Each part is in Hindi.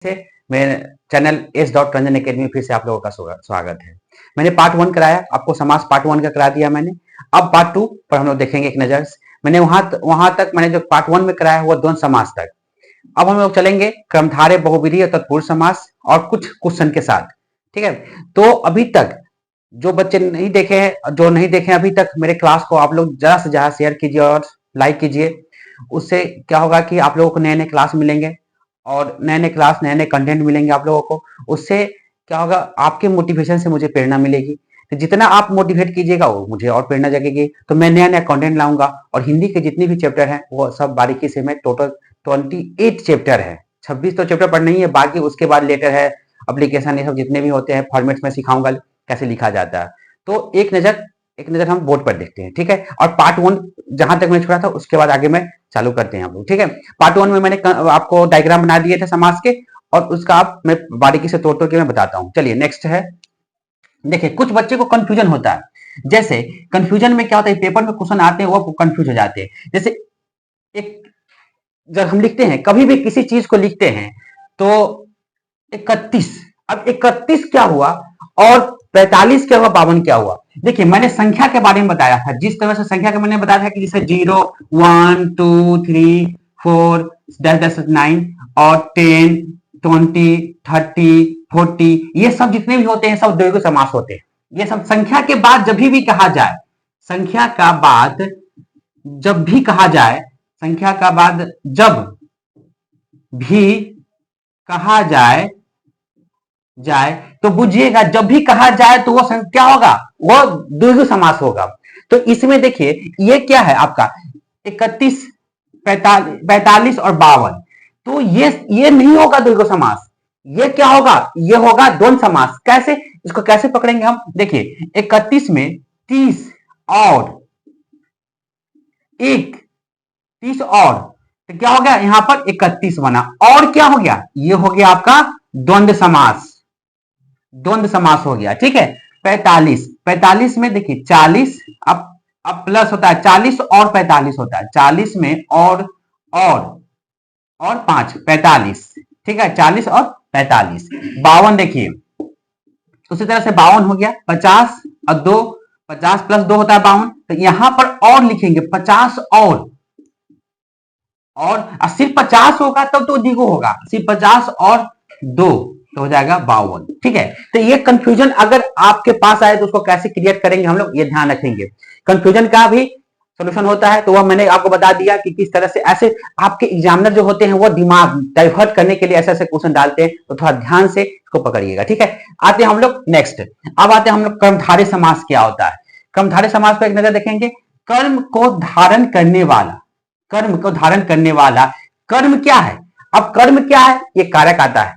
से मेरे channel S dot Ranjan academy फिर से आप लोगों का स्वागत है। मैंने पार्ट 1 कराया, आपको समास पार्ट 1 का करा दिया मैंने। अब पार्ट 2 पर हम लोग देखेंगे एक नजर। मैंने वहां तक मैंने जो पार्ट 1 में कराया वो द्वंद्व समास तक। अब हम लोग चलेंगे क्रमधारय, बहुब्रीहि और तत्पुरुष समास और कुछ क्वेश्चन के साथ। ठीक है, तो अभी तक जो बच्चे नहीं देखे हैं, जो नहीं देखे अभी तक मेरे क्लास को, आप लोग ज्यादा से ज्यादा शेयर कीजिए और लाइक कीजिए। उससे क्या होगा कि आप लोगों को नए नए क्लास मिलेंगे और नए नए क्लास, नए नए कंटेंट मिलेंगे आप लोगों को। उससे क्या होगा, आपके मोटिवेशन से मुझे प्रेरणा मिलेगी। तो जितना आप मोटिवेट कीजिएगा वो मुझे और प्रेरणा जगेगी, तो मैं नया नया कंटेंट लाऊंगा। और हिंदी के जितने भी चैप्टर हैं वो सब बारीकी से, मैं टोटल 28 चैप्टर है, 26 तो चैप्टर पर नहीं है, बाकी उसके बाद लेटर है, एप्लीकेशन, ये सब जितने भी होते हैं फॉर्मेट्स में सिखाऊंगा कैसे लिखा जाता है। तो एक नजर हम बोर्ड पर देखते हैं। ठीक है, और पार्ट 1 जहां तक मैं छोड़ा था उसके बाद आगे मैं चालू करते हैं हम लोग। ठीक है, पार्ट 1 में मैंने आपको डायग्राम बना दिए थे समास के, और उसका आप मैं बारीकी से तोड़ तोड़ के मैं बताता हूँ। चलिए नेक्स्ट है। देखिए, कुछ बच्चे को कंफ्यूजन होता है। जैसे कंफ्यूजन में क्या होता है, पेपर में क्वेश्चन आते हैं वो कंफ्यूज हो जाते हैं। जैसे एक, जब हम लिखते हैं, कभी भी किसी चीज को लिखते हैं तो 31, अब 31 क्या हुआ और 45 क्या हुआ, 52 क्या हुआ। देखिए, मैंने संख्या के बारे में बताया था, जिस तरह से संख्या के मैंने बताया था कि जैसे 0 1 2 3 4 10 9 और 10 20 30 40, ये सब जितने भी होते हैं सब द्विगु समास होते हैं। ये सब संख्या के बाद जब भी कहा जाए, संख्या का बाद जब भी कहा जाए, संख्या का बाद जब भी कहा जाए तो बुझिएगा, जब भी कहा जाए तो वो क्या होगा, वो द्विगु समास होगा। तो इसमें देखिए ये क्या है आपका 31 45 और 52, तो ये नहीं होगा द्विगु समास। ये क्या होगा, ये होगा द्वंद्व समास। कैसे, इसको कैसे पकड़ेंगे हम, देखिए 31 में 30 और 30 और, तो क्या हो गया यहां पर 31 बना, और क्या हो गया, ये हो गया आपका द्वंद्व समास, द्वंद्व समास हो गया। ठीक है, 45 में देखिए 40, अब प्लस होता है 40 और 45 होता है, 40 में और 5 45। ठीक है, 40 और 45, 52 देखिए उसी तरह से 52 हो गया, 50 और 2, 50 प्लस 2 होता है 52, तो यहां पर और लिखेंगे 50 और सिर्फ 50 होगा तब तो द्विगु होगा, सिर्फ 50 और 2 तो हो जाएगा 52। ठीक है, तो ये कंफ्यूजन अगर आपके पास आए तो उसको कैसे क्रिएट करेंगे हम लोग, ये ध्यान रखेंगे। कंफ्यूजन का भी सॉल्यूशन होता है, तो वह मैंने आपको बता दिया कि किस तरह से ऐसे आपके एग्जामिनर जो होते हैं वो दिमाग डाइवर्ट करने के लिए ऐसे ऐसे क्वेश्चन डालते हैं, तो थोड़ा ध्यान से इसको पकड़िएगा। ठीक है, आते हैं हम लोग नेक्स्ट। अब आते हैं हम लोग कर्मधारय समास क्या होता है। कर्मधारय समास पर एक नजर देखेंगे। कर्म को धारण करने वाला, कर्म को धारण करने वाला, कर्म क्या है, अब कर्म क्या है, ये कारक आता है।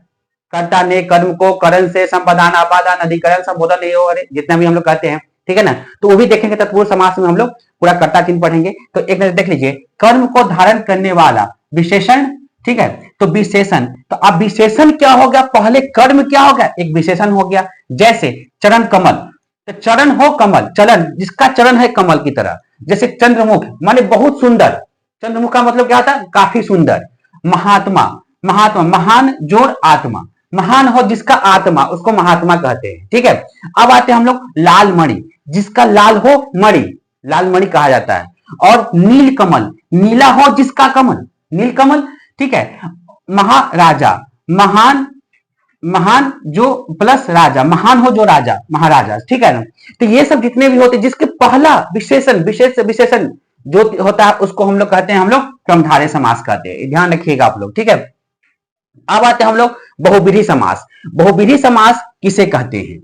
कर्ता ने कर्म को करण से संपादान अपादान अधिकरण संबोधन जितना भी हम लोग कहते हैं, ठीक है ना, तो वो भी देखेंगे। तत्पुरुष समास में हम लोग पूरा कर्ता चिन्ह पढ़ेंगे। तो एक नजर देख लीजिए, कर्म को धारण करने वाला विशेषण। ठीक है, तो विशेषण, तो अब विशेषण क्या हो गया, पहले कर्म क्या हो गया, एक विशेषण हो गया। जैसे चरण कमल, तो चरण हो कमल, चलन जिसका चरण है कमल की तरह। जैसे चंद्रमुख माने बहुत सुंदर, चंद्रमुख का मतलब क्या होता है, काफी सुंदर। महात्मा, महात्मा महान जोड़ आत्मा, महान हो जिसका आत्मा उसको महात्मा कहते हैं। ठीक है, अब आते हैं हम लोग लाल मणि, जिसका लाल हो मणि, लाल मणि कहा जाता है। और नील कमल, नीला हो जिसका कमल, नील कमल। ठीक है, महाराजा, महान, महान जो प्लस राजा, महान हो जो राजा, महाराजा। ठीक है ना, तो ये सब जितने भी होते हैं जिसके पहला विशेषण, विशेषण जो होता है उसको हम लोग कहते हैं, हम लोग कर्मधारय समास कहते हैं, ध्यान रखिएगा आप लोग। ठीक है, अब आते हैं हम लोग बहुब्रीहि समास। बहुब्रीहि समास किसे कहते हैं,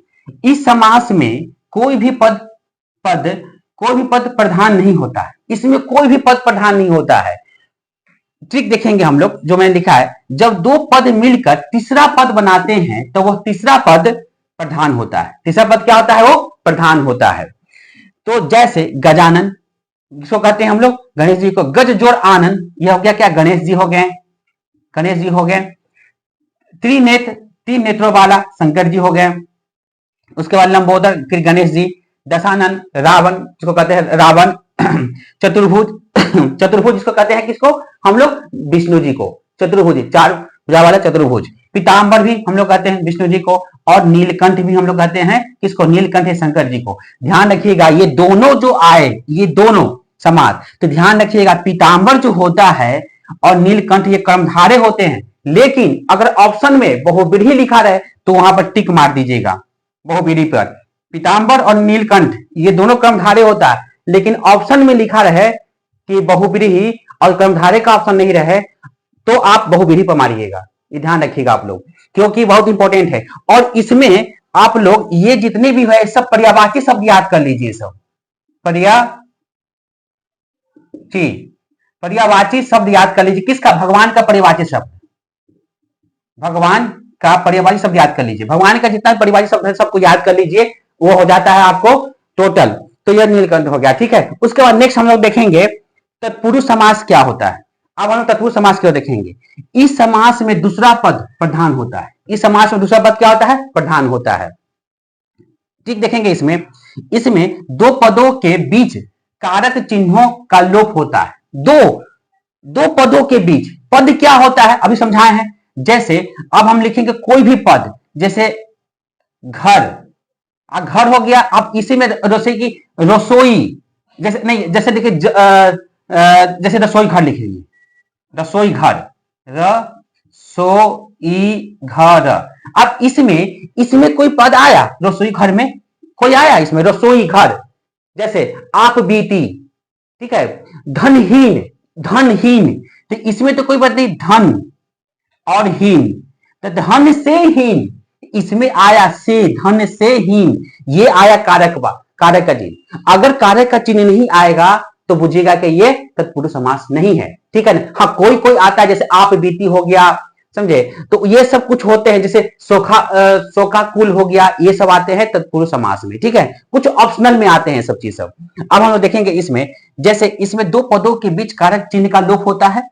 इस समास में कोई भी पद प्रधान नहीं होता है, इसमें कोई भी पद प्रधान नहीं होता है। ट्रिक देखेंगे हम लोग, जो मैंने लिखा है, जब दो पद मिलकर तीसरा पद बनाते हैं तो वह तीसरा पद प्रधान होता है। तीसरा पद क्या होता है, वो प्रधान होता है। तो जैसे गजानन, जिसको कहते हैं हम लोग गणेश जी को, गज जोड़ आनंद, यह हो गया क्या, गणेश जी हो गए, गणेश जी हो गए। त्रिनेत्र, तीन नेत्रों वाला शंकर जी हो गए। उसके बाद लंबोदर, फिर गणेश जी। दशानन, रावण जिसको कहते हैं रावण। चतुर्भुज, चतुर्भुज जिसको कहते हैं किसको, हम लोग विष्णु जी को, चतुर्भुज, चार भुजा वाला चतुर्भुज। पीताम्बर भी हम लोग कहते हैं विष्णु जी को, और नीलकंठ भी हम लोग कहते हैं किसको, नीलकंठ है शंकर जी को। ध्यान रखिएगा ये दोनों जो आए, ये दोनों समाज, तो ध्यान रखिएगा पीताम्बर जो होता है और नीलकंठ ये कर्मधारे होते हैं, लेकिन अगर ऑप्शन में बहुव्रीहि लिखा रहे तो वहां पर टिक मार दीजिएगा बहुव्रीहि पर। पीताम्बर और नीलकंठ ये दोनों कर्मधारे होता है, लेकिन ऑप्शन में लिखा रहे कि बहुव्रीहि और कर्मधारे का ऑप्शन नहीं रहे तो आप बहुव्रीहि पर मारिएगा। ये ध्यान रखिएगा आप लोग, क्योंकि बहुत इंपॉर्टेंट है। और इसमें आप लोग ये जितने भी है सब पर्यायवाची शब्द याद कर लीजिए, सब पर्यायवाची शब्द याद कर लीजिए। किसका, भगवान का पर्यायवाची शब्द, भगवान का पर्यायवाची शब्द याद कर लीजिए। भगवान का जितना पर्यायवाची शब्द है सबको याद कर लीजिए, वो हो जाता है आपको टोटल। तो यह नीलकंठ हो गया, ठीक है। उसके बाद नेक्स्ट हम लोग देखेंगे तत्पुरुष समास क्या होता है। अब हम तत्पुरुष समास क्यों देखेंगे। इस समास में दूसरा पद प्रधान होता है। इस समास में दूसरा पद क्या होता है, प्रधान होता है, ठीक। देखेंगे इसमें दो पदों के बीच कारक चिन्हों का लोप होता है। दो पदों के बीच पद क्या होता है अभी समझाए हैं। जैसे अब हम लिखेंगे कोई भी पद, जैसे घर, घर हो गया। अब इसी में रसोई, जैसे नहीं, जैसे देखिए जैसे रसोई घर लिखेंगे, रसोई घर, रसोई घर। अब इसमें कोई पद आया, रसोई घर में कोई आया, इसमें रसोई घर। जैसे आप बीती, ठीक है। धनहीन, धनहीन, तो इसमें तो कोई पद नहीं, धन और हीन, तो धन से हीन, इसमें आया से, धन से हीन, ये आया कारक का चिन्ह। अगर कारक का चिन्ह नहीं आएगा तो बुझिएगा कि ये तत्पुरुष समास नहीं है, ठीक है ना। हाँ, कोई आता है, जैसे आप बीती हो गया, समझे, तो ये सब कुछ होते हैं। जैसे सोखा कुल हो गया, ये सब आते हैं तत्पुरुष समास में, ठीक है। कुछ ऑप्शनल में आते हैं सब चीज सब। अब हम लोग देखेंगे इसमें, जैसे इसमें दो पदों के बीच कारक चिन्ह का लोप होता है।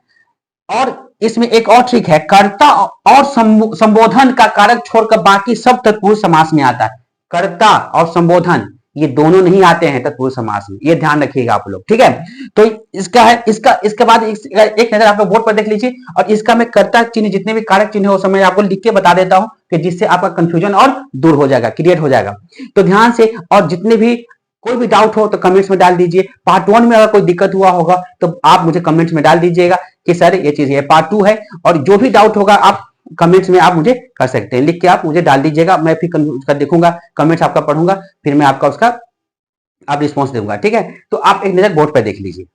और इसमें एक और ट्रिक है, कर्ता और संबोधन का कारक छोड़कर बाकी सब तत्पुरुष समास में आता है। कर्ता और संबोधन ये दोनों नहीं आते हैं तत्पुरुष समास में, ये ध्यान रखिएगा आप लोग, ठीक है। तो इसके बाद एक नजर आप लोग बोर्ड पर देख लीजिए। और इसका मैं कर्ता चिन्ह जितने भी कारक चिन्ह हो, समय आपको लिख के बता देता हूं कि जिससे आपका कंफ्यूजन और दूर हो जाएगा, क्रिएट हो जाएगा। तो ध्यान से, और जितने भी कोई भी डाउट हो तो कमेंट्स में डाल दीजिए। पार्ट 1 में अगर कोई दिक्कत हुआ होगा तो आप मुझे कमेंट्स में डाल दीजिएगा कि सर ये चीज है। पार्ट 2 है, और जो भी डाउट होगा आप कमेंट्स में आप मुझे कर सकते हैं, लिख के आप मुझे डाल दीजिएगा। मैं फिर उसका देखूंगा, कमेंट्स आपका पढ़ूंगा, फिर मैं आपका उसका आप रिस्पॉन्स दूंगा, ठीक है। तो आप एक नजर बोर्ड पर देख लीजिए।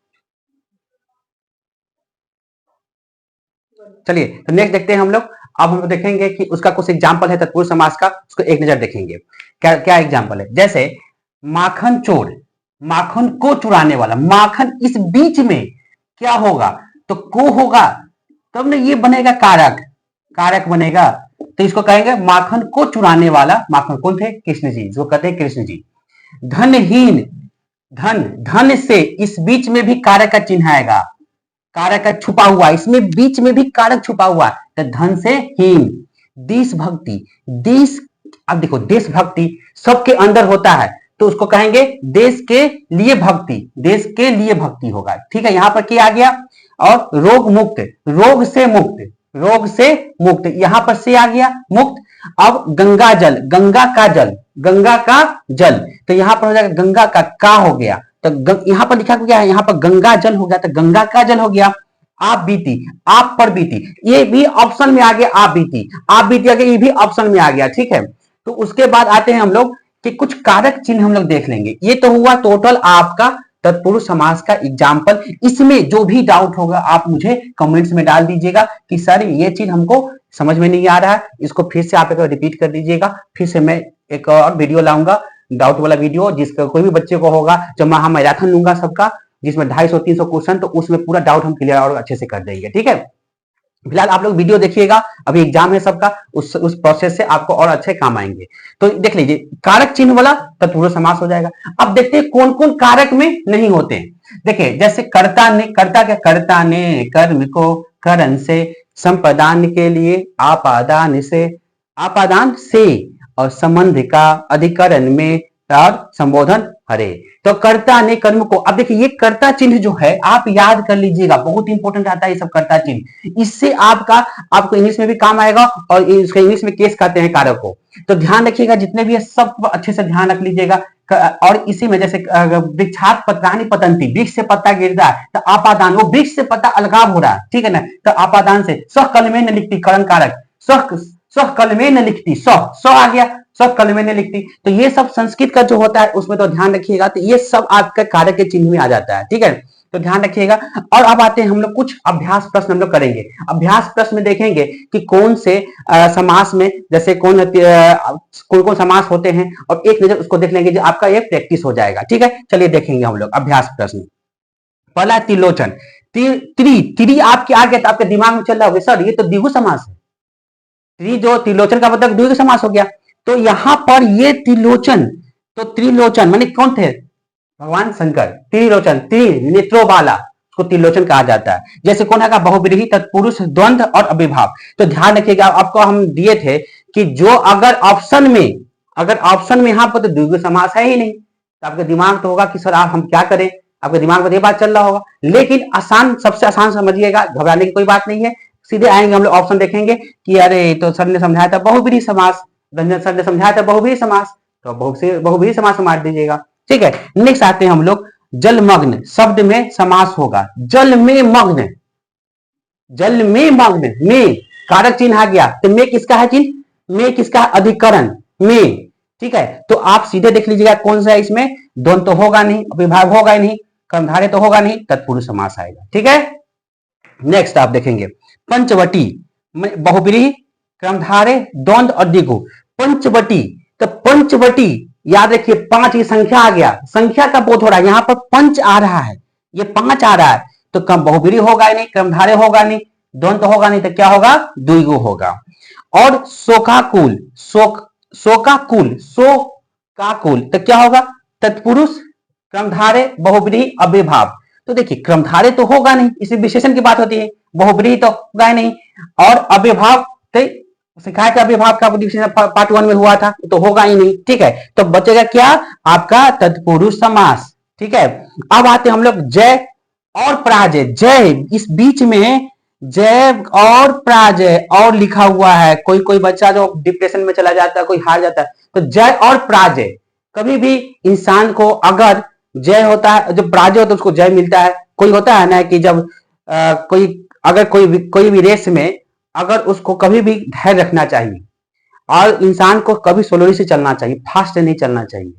चलिए, तो नेक्स्ट देखते हैं हम लोग। अब हम देखेंगे कि उसका कुछ एग्जाम्पल है तत्पुरुष समास का, उसको एक नजर देखेंगे। क्या एग्जाम्पल है। जैसे माखन चोर, माखन को चुराने वाला, माखन इस बीच में क्या होगा, तो को होगा, तब ना ये बनेगा कारक बनेगा। तो इसको कहेंगे माखन को चुराने वाला। माखन कौन थे, कृष्ण जी, इसको कहते हैं कृष्ण जी। धनहीन, धन से इस बीच में भी कारक का चिन्ह आएगा, कारक का छुपा हुआ, इसमें बीच में भी कारक छुपा हुआ, तो धन से हीन। देशभक्ति, अब देखो देशभक्ति सबके अंदर होता है, तो उसको कहेंगे देश के लिए भक्ति, देश के लिए भक्ति होगा, ठीक है। यहां पर क्या आ गया। और रोग मुक्त, रोग से मुक्त, यहां पर से आ गया मुक्त। अब गंगा जल, गंगा का जल, तो यहां पर हो जाएगा गंगा का हो गया, तो यहां पर लिखा गया है, यहां पर गंगा जल हो गया, तो गंगा का जल हो गया। आप बीती, आप पर बीती, ये भी ऑप्शन में आ गया। आप बीती आ गया, ये भी ऑप्शन में आ गया, ठीक है। तो उसके बाद आते हैं हम लोग कि कुछ कारक चिन्ह हम लोग देख लेंगे। ये तो हुआ टोटल आपका तत्पुरुष समास का एग्जाम्पल। इसमें जो भी डाउट होगा आप मुझे कमेंट्स में डाल दीजिएगा कि सर ये चीज हमको समझ में नहीं आ रहा है, इसको फिर से आप एक रिपीट कर दीजिएगा। फिर से मैं एक और वीडियो लाऊंगा, डाउट वाला वीडियो, जिसका कोई भी बच्चे को होगा, जब मैं मैराथन लूंगा सबका, जिसमें 250-300 क्वेश्चन, तो उसमें पूरा डाउट हम क्लियर और अच्छे से कर देंगे, ठीक है। फिलहाल आप लोग वीडियो देखिएगा, अभी एग्जाम है सबका, उस प्रोसेस से आपको और अच्छे काम आएंगे। तो देख लीजिए, कारक चिन्ह वाला तत्पुरुष समास हो जाएगा। अब देखते हैं कौन कौन कारक में नहीं होते हैं। देखिए, जैसे कर्ता ने कर्म को करण से, संपदान के लिए आपादान से, और संबंध का अधिकरण में और संबोधन हरे। तो कर्ता ने कर्म को, अब देखिए ये कर्ता चिन्ह जो है आप याद कर लीजिएगा, बहुत इंपॉर्टेंट आता है ये सब कर्ता चिन्ह। इससे आपको इंग्लिश में भी काम आएगा और इसके इंग्लिश में केस कहते हैं कारक को। तो ध्यान रखिएगा, जितने भी है सब अच्छे से ध्यान रख लीजिएगा। और इसी में जैसे वृक्षात पत्राणि पतंती, वृक्ष से पत्ता गिरता है तो आपादान, वो वृक्ष से पत्ता अलगाव हो रहा है, ठीक है ना, तो आपादान से स्व कलमे न लिखती, करण कारक, स्व कलमे न लिखती, स्व आ गया, स्व कलमे न लिखती। तो ये सब संस्कृत का जो होता है उसमें तो ध्यान रखिएगा, तो ये सब आपका कारक के चिन्ह में आ जाता है, ठीक है, तो ध्यान रखिएगा। और अब आते हैं हम लोग कुछ अभ्यास प्रश्न हम लोग करेंगे। अभ्यास प्रश्न में देखेंगे कि कौन से समास में जैसे कौन कौन समास होते हैं, और एक नजर उसको देख लेंगे जो आपका ये प्रैक्टिस हो जाएगा, ठीक है। चलिए देखेंगे हम लोग अभ्यास प्रश्न। पहला त्रिलोचन, त्रि आपके आ गया तो आपके दिमाग में चल रहा होगा सर ये तो द्विगु समास है, जो त्रिलोचन का मतलब द्विगु समास हो गया। तो यहां पर ये त्रिलोचन, तो त्रिलोचन माने कौन थे, भगवान शंकर, त्रिलोचन, नेत्रों वाला को त्रिलोचन कहा जाता है। जैसे कौन है, बहुब्रीहि, तत्पुरुष, द्वंद्व और अविभाव। तो ध्यान रखिएगा, आपको हम दिए थे कि जो अगर ऑप्शन में यहाँ पर तो द्विगु समास है ही नहीं, तो आपका दिमाग तो होगा कि सर आप हम क्या करें, आपके दिमाग में ये बात चल रहा होगा। लेकिन आसान, सबसे आसान समझिएगा, घबराने की कोई बात नहीं है। सीधे आएंगे हम लोग ऑप्शन देखेंगे कि अरे तो सर ने समझाया था बहुब्रीहि समास, रंजन सर ने समझाया था बहुब्रीहि समास, तो बहुब्रीहि समास मार दीजिएगा, ठीक है। नेक्स्ट आते हैं हम लोग, जलमग्न शब्द में समास होगा, जल में मग्न, जल में मग्न, में कारक चिन्ह आ गया, तो में किसका है चिन्ह, में किसका है, अधिकरण में, ठीक है। तो आप सीधे देख लीजिएगा कौन सा है इसमें, द्वंद्व तो होगा नहीं, विभाग होगा ही नहीं, कर्मधारय तो होगा नहीं, तत्पुरुष समास आएगा, ठीक है। नेक्स्ट आप देखेंगे पंचवटी, बहुब्रीहि, कर्मधारय, द्वंद्व और द्विगु। पंचवटी, तो पंचवटी याद रखिए, 5 की संख्या आ गया, संख्या का बोध हो रहा है, यहां पर पंच आ रहा है, ये 5 आ रहा है, तो कम बहुब्रीहि होगा ही नहीं, कर्मधारय होगा नहीं, द्वंद्व होगा नहीं, तो क्या होगा, द्विगु होगा। और शोकाकुल, शोकाकुल, तो क्या होगा, तत्पुरुष, कर्मधारय, बहुब्रीहि, अव्ययभाव। तो देखिए क्रमधारय तो होगा नहीं, इसमें विशेषण की बात होती है, बहुब्रीहि तो होगा ही नहीं, और अव्ययभाव तो सिखाया था, अव्ययभाव का पार्ट 1 में हुआ था, तो होगा ही नहीं, ठीक है। तो बचेगा क्या, आपका तत्पुरुष समास, ठीक है। अब आते हैं हम लोग जय और पराजय, जय इस बीच में जय और पराजय और लिखा हुआ है, कोई कोई बच्चा जो डिप्रेशन में चला जाता है, कोई हार जाता है, तो जय और पराजय, कभी भी इंसान को अगर जय होता है, जब पराजय होता है उसको जय मिलता है। कोई होता है ना कि जब कोई भी रेस में अगर उसको कभी भी धैर्य रखना चाहिए और इंसान को कभी स्लोली से चलना चाहिए, फास्ट से नहीं चलना चाहिए,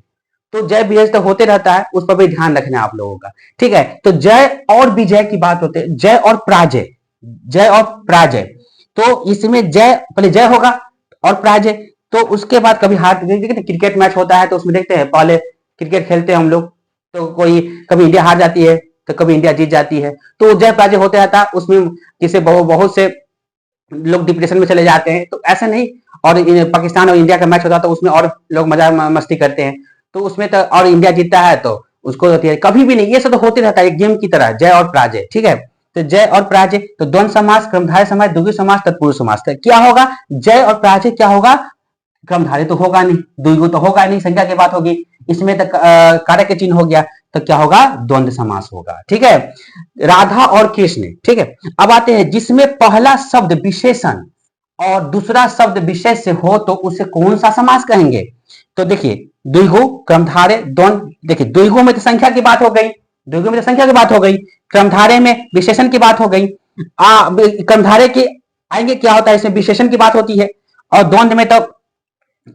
तो जय विजय तो होते रहता है, उस पर भी ध्यान रखना है आप लोगों का, ठीक है। तो जय और विजय की बात होती है, जय और पराजय, जय और पराजय। तो इसमें जय, पहले जय होगा और पराजय, तो उसके बाद कभी हार, क्रिकेट मैच होता है तो उसमें देखते हैं, पहले क्रिकेट खेलते हैं हम लोग, तो कभी इंडिया हार जाती है तो कभी इंडिया जीत जाती है, तो जय पराजय होते रहता है, उसमें किसे बहुत से लोग डिप्रेशन में चले जाते हैं, तो ऐसा नहीं। और पाकिस्तान और इंडिया का मैच होता है तो उसमें और लोग मजा मस्ती करते हैं, तो उसमें तो और इंडिया जीतता है तो उसको होती है, कभी भी नहीं, ये सब तो होते रहता है एक गेम की तरह, जय और पराजय, ठीक है। तो जय और पराजय, तो द्वंद्व समास, क्रमधारय समास, द्विगु समास, तत्पुरुष समास, तो क्या होगा, जय और पराजय क्या होगा, क्रमधारय तो होगा नहीं, द्विगु तो होगा नहीं, संख्या की बात होगी, इसमें तक कारक के चिन्ह हो गया, तो क्या होगा, द्वंद्व समास होगा, ठीक है। राधा और कृष्ण, ठीक है। अब आते हैं जिसमें पहला शब्द विशेषण और दूसरा शब्द विशेष से हो तो उसे कौन सा समास कहेंगे। तो देखिए द्विगु, क्रमधारय, द्वंद्व, देखिए द्विगु में तो संख्या की बात हो गई, द्विगु में तो संख्या की बात हो गई, क्रमधारय में विशेषण की बात हो गई, क्रमधारय के आएंगे क्या होता है, इसमें विशेषण की बात होती है, और द्वंद्व में तो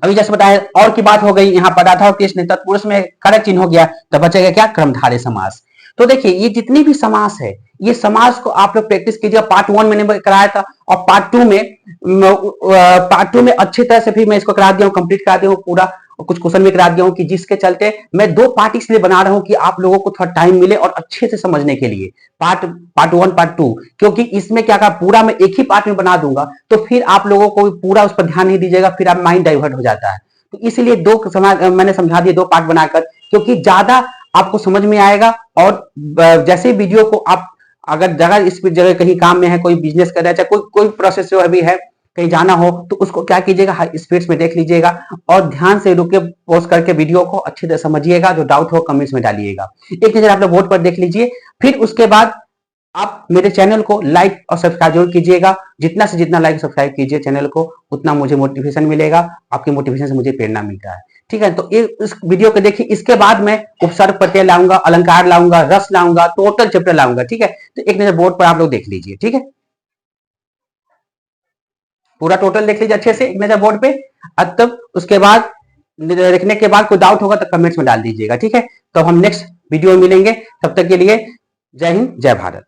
अभी जैसे बताया और की बात हो गई, यहाँ पर राधा और कृष्ण, तत्पुरुष में कारक चिन्ह हो गया, तो बचेगा क्या, क्रमधारय समास। तो देखिए ये जितनी भी समास है, ये समास को आप लोग प्रैक्टिस कीजिए, पार्ट 1 मैंने कराया था, और पार्ट 2 में अच्छी तरह से भी मैं इसको करा दिया हूँ, कंप्लीट करा दिया हूँ पूरा, और कुछ क्वेश्चन भी करा दिया हूँ, कि जिसके चलते मैं 2 पार्ट इसलिए बना रहा हूँ कि आप लोगों को थोड़ा टाइम मिले और अच्छे से समझने के लिए, पार्ट 1 पार्ट 2, क्योंकि इसमें क्या कहा, पूरा मैं एक ही पार्ट में बना दूंगा तो फिर आप लोगों को पूरा उस पर ध्यान नहीं दीजिएगा, फिर आप माइंड डाइवर्ट हो जाता है। तो इसलिए मैंने समझा दिए 2 पार्ट बनाकर, क्योंकि ज्यादा आपको समझ में आएगा, और जैसे वीडियो को आप अगर जगह इस जगह कहीं काम में है, कोई बिजनेस कर रहा है, चाहे कोई प्रोसेस जो अभी है, कहीं जाना हो तो उसको क्या कीजिएगा, हाई स्पीड में देख लीजिएगा और ध्यान से रुके पॉज करके वीडियो को अच्छे से समझिएगा। जो डाउट हो कमेंट्स में डालिएगा। एक नजर आप लोग बोर्ड पर देख लीजिए। फिर उसके बाद आप मेरे चैनल को लाइक और सब्सक्राइब जरूर कीजिएगा। जितना से जितना लाइक सब्सक्राइब कीजिए चैनल को, उतना मुझे मोटिवेशन मिलेगा। आपकी मोटिवेशन से मुझे प्रेरणा मिलता है। ठीक है, तो इस वीडियो को देखिए। इसके बाद मैं उपसर्ग प्रत्यय लाऊंगा, अलंकार लाऊंगा, रस लाऊंगा, टोटल चैप्टर लाऊंगा। ठीक है, तो एक नजर बोर्ड पर आप लोग देख लीजिए। ठीक है, पूरा टोटल देख लीजिए अच्छे से एक नजर बोर्ड पे। अब तब उसके बाद देखने के बाद कोई डाउट होगा तो कमेंट्स में डाल दीजिएगा। ठीक है, तो हम नेक्स्ट वीडियो में मिलेंगे। तब तक के लिए जय हिंद, जय भारत।